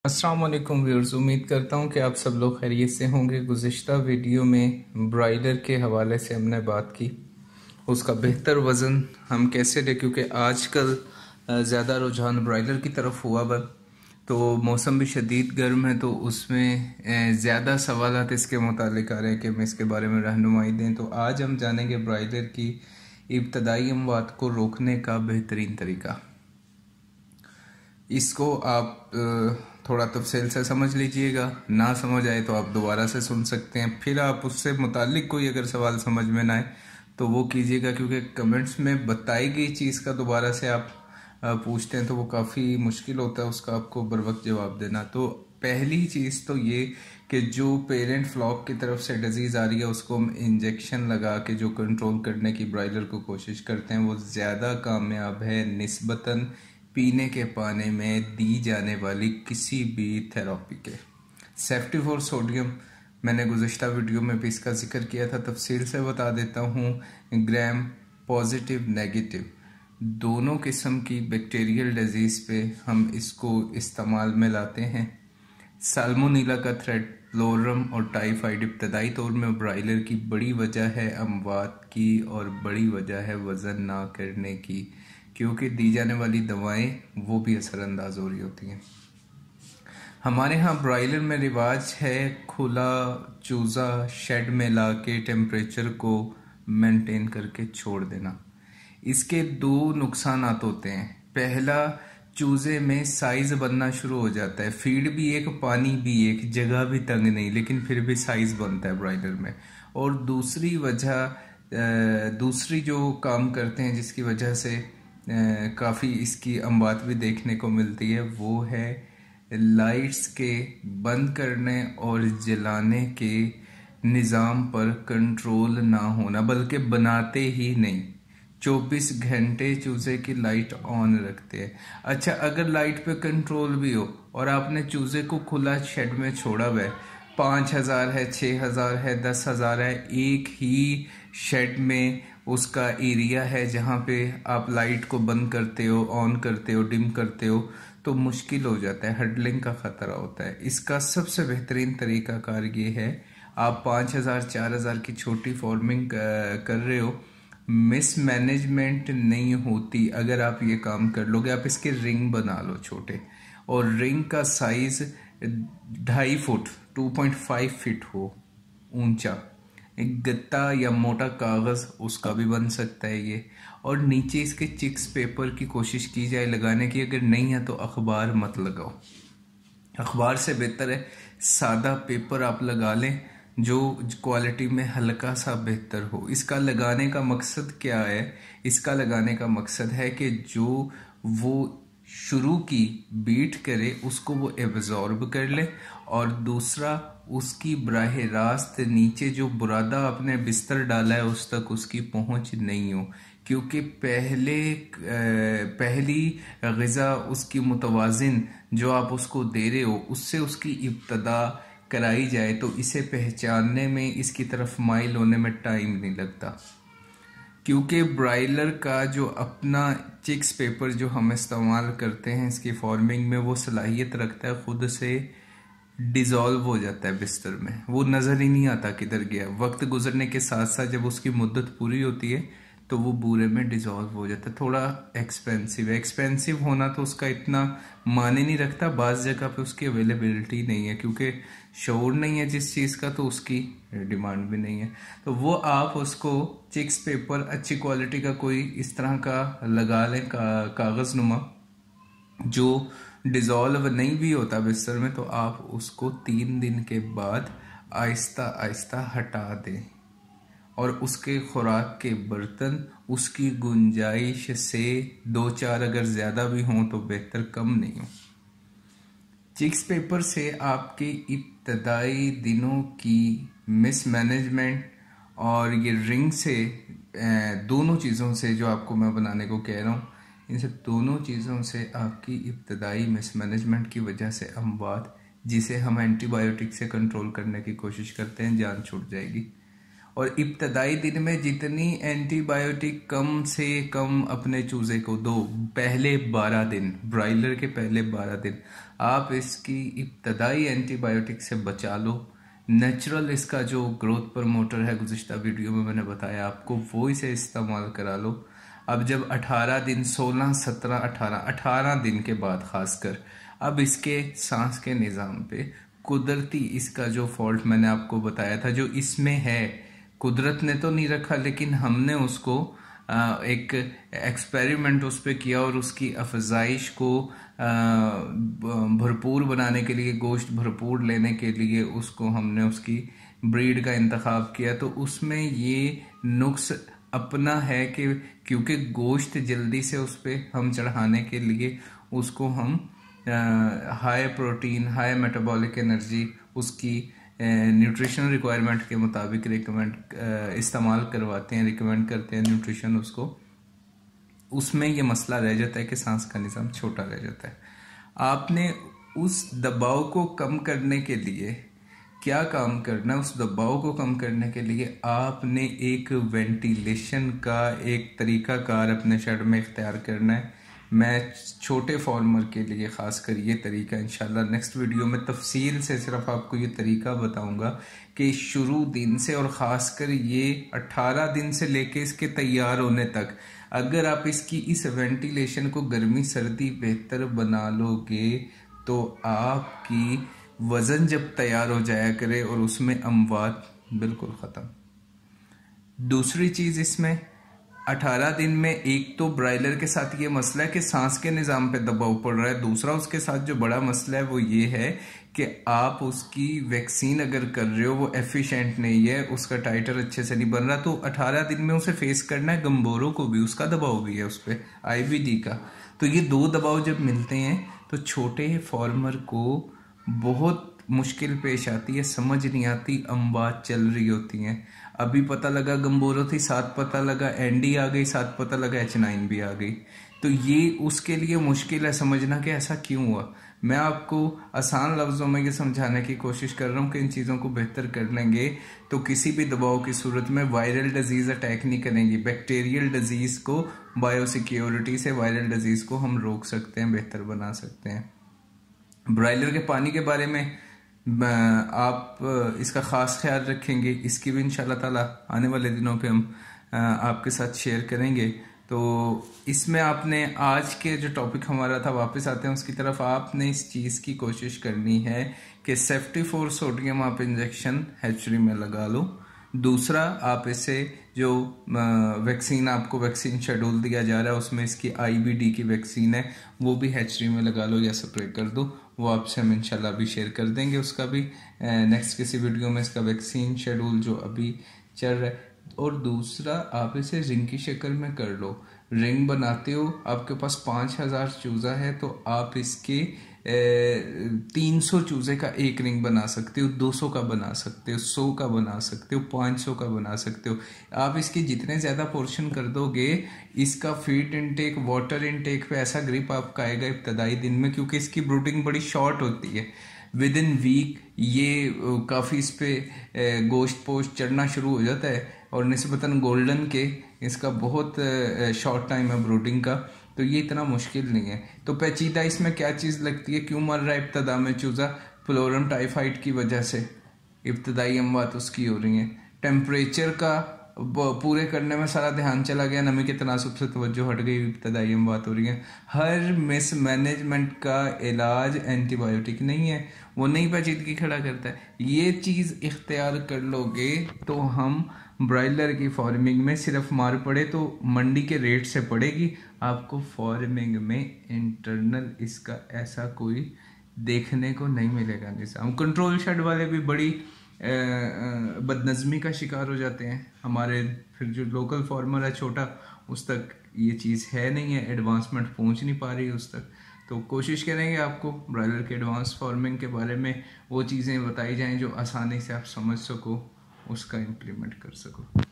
अस्सलाम वालेकुम व्यूअर्स, उम्मीद करता हूँ कि आप सब लोग खैरियत से होंगे। गुज़िश्ता वीडियो में ब्रायलर के हवाले से हमने बात की, उसका बेहतर वज़न हम कैसे लें, क्योंकि आजकल ज़्यादा रुझान ब्रायलर की तरफ हुआ बा। तो मौसम भी शदीद गर्म है, तो उसमें ज़्यादा सवालात इसके मुतालिक आ रहे हैं कि हम इसके बारे में रहनुमाई दें। तो आज हम जानेंगे ब्रायलर की इब्तदाई अमवात को रोकने का बेहतरीन तरीका। इसको आप थोड़ा तफसील से समझ लीजिएगा, ना समझ आए तो आप दोबारा से सुन सकते हैं। फिर आप उससे मुतालिक कोई अगर सवाल समझ में ना आए तो वो कीजिएगा, क्योंकि कमेंट्स में बताई गई चीज़ का दोबारा से आप पूछते हैं तो वो काफ़ी मुश्किल होता है उसका आपको बर वक्त जवाब देना। तो पहली चीज़ तो ये कि जो पेरेंट फ्लॉक की तरफ से डिजीज़ आ रही है उसको हम इंजेक्शन लगा के जो कंट्रोल करने की ब्रायलर को कोशिश करते हैं, वो ज़्यादा कामयाब है निस्बतन पीने के पानी में दी जाने वाली किसी भी थेरेपी के। सेफ्टिफोर सोडियम मैंने गुज़िश्ता वीडियो में भी इसका जिक्र किया था, तफसील से बता देता हूँ। ग्राम पॉजिटिव नेगेटिव दोनों किस्म की बैक्टीरियल डिजीज़ पे हम इसको इस्तेमाल में लाते हैं। साल्मोनेला का थ्रेड, फ्लोरम और टाइफाइड इब्तदाई तौर में ब्रायलर की बड़ी वजह है अमवात की और बड़ी वजह है वज़न ना करने की, क्योंकि दी जाने वाली दवाएं वो भी असरअंदाज हो रही होती हैं। हमारे यहाँ ब्रायलर में रिवाज है खुला चूज़ा शेड में ला के टेम्परेचर को मेंटेन करके छोड़ देना। इसके दो नुकसानात होते हैं। पहला, चूजे में साइज बनना शुरू हो जाता है। फीड भी एक, पानी भी एक, जगह भी तंग नहीं, लेकिन फिर भी साइज बनता है ब्रायलर में। और दूसरी वजह, दूसरी जो काम करते हैं जिसकी वजह से काफ़ी इसकी अमवात भी देखने को मिलती है, वो है लाइट्स के बंद करने और जलाने के निज़ाम पर कंट्रोल ना होना, बल्कि बनाते ही नहीं। 24 घंटे चूज़े की लाइट ऑन रखते हैं। अच्छा, अगर लाइट पे कंट्रोल भी हो और आपने चूज़े को खुला शेड में छोड़ा हुआ है, 5,000 है, 6,000 है, 10,000 है, एक ही शेड में उसका एरिया है जहाँ पे आप लाइट को बंद करते हो, ऑन करते हो, डिम करते हो, तो मुश्किल हो जाता है, हडलिंग का ख़तरा होता है। इसका सबसे बेहतरीन तरीक़ाकार ये है, आप 5,000 4,000 की छोटी फार्मिंग कर रहे हो, मिस मैनेजमेंट नहीं होती अगर आप ये काम कर लोगे। आप इसके रिंग बना लो छोटे, और रिंग का साइज 2.5 फुट 2.5 फीट हो ऊंचा। एक गत्ता या मोटा कागज़ उसका भी बन सकता है ये। और नीचे इसके चिक्स पेपर की कोशिश की जाए लगाने की, अगर नहीं है तो अखबार मत लगाओ। अखबार से बेहतर है सादा पेपर आप लगा लें जो क्वालिटी में हल्का सा बेहतर हो। इसका लगाने का मकसद क्या है? इसका लगाने का मकसद है कि जो वो शुरू की बीट करे उसको वो एब्जॉर्ब कर ले, और दूसरा उसकी बराह रास्त नीचे जो बुरादा आपने बिस्तर डाला है उस तक उसकी पहुंच नहीं हो, क्योंकि पहली ग़िज़ा उसकी मुतवाज़िन जो आप उसको दे रहे हो उससे उसकी इब्तदा कराई जाए तो इसे पहचानने में, इसकी तरफ माइल होने में टाइम नहीं लगता। क्योंकि ब्रायलर का जो अपना चिक्स पेपर जो हम इस्तेमाल करते हैं इसकी फार्मिंग में, वो सलाहियत रखता है खुद से डिज़ोल्व हो जाता है बिस्तर में, वो नज़र ही नहीं आता किधर गया। वक्त गुजरने के साथ साथ जब उसकी मुद्दत पूरी होती है तो वो बूरे में डिज़ोल्व हो जाता है। थोड़ा एक्सपेंसिव है, एक्सपेंसिव होना तो उसका इतना माने नहीं रखता, बाज़ जगह पे उसकी अवेलेबिलिटी नहीं है, क्योंकि शौर नहीं है जिस चीज़ का तो उसकी डिमांड भी नहीं है। तो वो आप उसको चिक्स पेपर अच्छी क्वालिटी का कोई इस तरह का लगा लें, कागज़ नुमा, जो डिज़ोल्व नहीं भी होता बिस्तर में, तो आप उसको 3 दिन के बाद आहिस्ता आहिस्ता हटा दें। और उसके खुराक के बर्तन उसकी गुंजाइश से 2-4 अगर ज़्यादा भी हों तो बेहतर, कम नहीं हो। चिक्स पेपर से आपके इब्तदाई दिनों की मिसमैनेजमेंट और ये रिंग से, दोनों चीज़ों से जो आपको मैं बनाने को कह रहा हूँ, इन सब दोनों चीज़ों से आपकी इब्तदाई मिसमैनेजमेंट की वजह से अमवात, जिसे हम एंटीबायोटिक से कंट्रोल करने की कोशिश करते हैं, जान छूट जाएगी। और इब्तदाई दिन में जितनी एंटीबायोटिक कम से कम अपने चूजे को दो, पहले 12 दिन, ब्रायलर के पहले 12 दिन आप इसकी इब्तदाई एंटीबायोटिक से बचा लो। नेचुरल इसका जो ग्रोथ प्रमोटर है, गुज़िश्ता वीडियो में मैंने बताया आपको, वो इसे इस्तेमाल करा लो। अब जब 18 दिन, 16, 17, 18 दिन के बाद खासकर अब इसके सांस के निज़ाम पे कुदरती इसका जो फॉल्ट मैंने आपको बताया था जो इसमें है, कुदरत ने तो नहीं रखा लेकिन हमने उसको एक एक्सपेरिमेंट उस पर किया और उसकी अफजाइश को भरपूर बनाने के लिए, गोश्त भरपूर लेने के लिए उसको हमने उसकी ब्रीड का इंतखाब किया। तो उसमें ये नुक्स अपना है कि क्योंकि गोश्त जल्दी से उस पर हम चढ़ाने के लिए उसको हम high protein, high metabolic energy, उसकी न्यूट्रिशन रिक्वायरमेंट के मुताबिक इस्तेमाल करवाते हैं, रिकमेंड करते हैं न्यूट्रिशन उसको। उसमें ये मसला रह जाता है कि सांस का निज़ाम छोटा रह जाता है। आपने उस दबाव को कम करने के लिए क्या काम करना है? उस दबाव को कम करने के लिए आपने एक वेंटिलेशन का एक तरीकाकार अपने शेड में इख्तियार करना है। मैं छोटे फार्मर के लिए ख़ासकर ये तरीका इंशाल्लाह नेक्स्ट वीडियो में तफसील से सिर्फ आपको ये तरीका बताऊंगा कि शुरू दिन से और ख़ासकर ये 18 दिन से लेके इसके तैयार होने तक अगर आप इसकी इस वेंटिलेशन को गर्मी सर्दी बेहतर बना लोगे तो आपकी वज़न जब तैयार हो जाया करे और उसमें अमवात बिल्कुल ख़त्म। दूसरी चीज़ इसमें 18 दिन में एक तो ब्रायलर के साथ ये मसला है कि सांस के निज़ाम पे दबाव पड़ रहा है। दूसरा उसके साथ जो बड़ा मसला है वो ये है कि आप उसकी वैक्सीन अगर कर रहे हो वो एफिशिएंट नहीं है, उसका टाइटर अच्छे से नहीं बन रहा। तो 18 दिन में उसे फेस करना है, गम्बोरों को भी उसका दबाव भी है उस पर, IBD का। तो ये दो दबाव जब मिलते हैं तो छोटे फार्मर को बहुत मुश्किल पेश आती है, समझ नहीं आती, अमवात चल रही होती हैं। अभी पता लगा गम्बोरो थी, साथ पता लगा एंडी आ गई, साथ पता लगा H9 भी आ गई। तो ये उसके लिए मुश्किल है समझना कि ऐसा क्यों हुआ। मैं आपको आसान लफ्ज़ों में ये समझाने की कोशिश कर रहा हूँ कि इन चीज़ों को बेहतर कर लेंगे तो किसी भी दबाव की सूरत में वायरल डिजीज़ अटैक नहीं करेंगी। बैक्टीरियल डिजीज़ को बायोसिक्योरिटी से वायरल डिजीज़ को हम रोक सकते हैं, बेहतर बना सकते हैं। ब्रायलर के पानी के बारे में आप इसका ख़ास ख्याल रखेंगे, इसकी भी इंशाल्लाह ताला आने वाले दिनों पे हम आपके साथ शेयर करेंगे। तो इसमें आपने आज के जो टॉपिक हमारा था, वापस आते हैं उसकी तरफ, आपने इस चीज़ की कोशिश करनी है कि सेफ्टी-4 सोडियम आप इंजेक्शन हैचरी में लगा लो। दूसरा, आप इसे जो वैक्सीन, आपको वैक्सीन शेड्यूल दिया जा रहा है उसमें इसकी IBD की वैक्सीन है वो भी हैचरी में लगा लो या स्प्रे कर दो। वो आपसे हम इंशाल्लाह अभी शेयर कर देंगे उसका भी नेक्स्ट किसी वीडियो में, इसका वैक्सीन शेड्यूल जो अभी चल रहा है। और दूसरा, आप इसे रिंग की शक्ल में कर लो। रिंग बनाते हो, आपके पास 5000 चूज़ा है तो आप इसके 300 चूज़े का एक रिंग बना सकते हो, 200 का बना सकते हो, 100 का बना सकते हो, 500 का बना सकते हो। आप इसके जितने ज़्यादा पोर्शन कर दोगे, इसका फीड इनटेक, वाटर इनटेक पे ऐसा ग्रिप आपका आएगा इब्तदाई दिन में, क्योंकि इसकी ब्रूडिंग बड़ी शॉर्ट होती है। विद इन वीक ये काफ़ी इस पर गोश्त पोश्त चढ़ना शुरू हो जाता है और निस्बतन गोल्डन के इसका बहुत शॉर्ट टाइम है ब्रूडिंग का, तो ये इतना मुश्किल नहीं है। तो पेचीदा इसमें क्या चीज़ लगती है, क्यों मर रहा है इब्तदा में चूज़ा? फ्लोरम टाइफाइड की वजह से इब्तदाई अमवात उसकी हो रही हैं। टेम्परेचर का पूरे करने में सारा ध्यान चला गया, नमी के तनासुब से तवज्जो हट गई, इब्तदाई अमवात हो रही है। हर मिसमैनेजमेंट का इलाज एंटीबायोटिक नहीं है, वो नई पेचीदगी खड़ा करता है। ये चीज़ इख्तियार कर लोगे तो हम ब्रायलर की फार्मिंग में सिर्फ मार पड़े तो मंडी के रेट से पड़ेगी, आपको फार्मिंग में इंटरनल इसका ऐसा कोई देखने को नहीं मिलेगा निज़ाम। कंट्रोल शेड वाले भी बड़ी बदनज़मी का शिकार हो जाते हैं हमारे। फिर जो लोकल फार्मर है छोटा, उस तक ये चीज़ है नहीं है, एडवांसमेंट पहुंच नहीं पा रही उस तक। तो कोशिश करेंगे आपको ब्रायलर के एडवांस फार्मिंग के बारे में वो चीज़ें बताई जाएं जो आसानी से आप समझ सको, उसका इम्प्लीमेंट कर सको।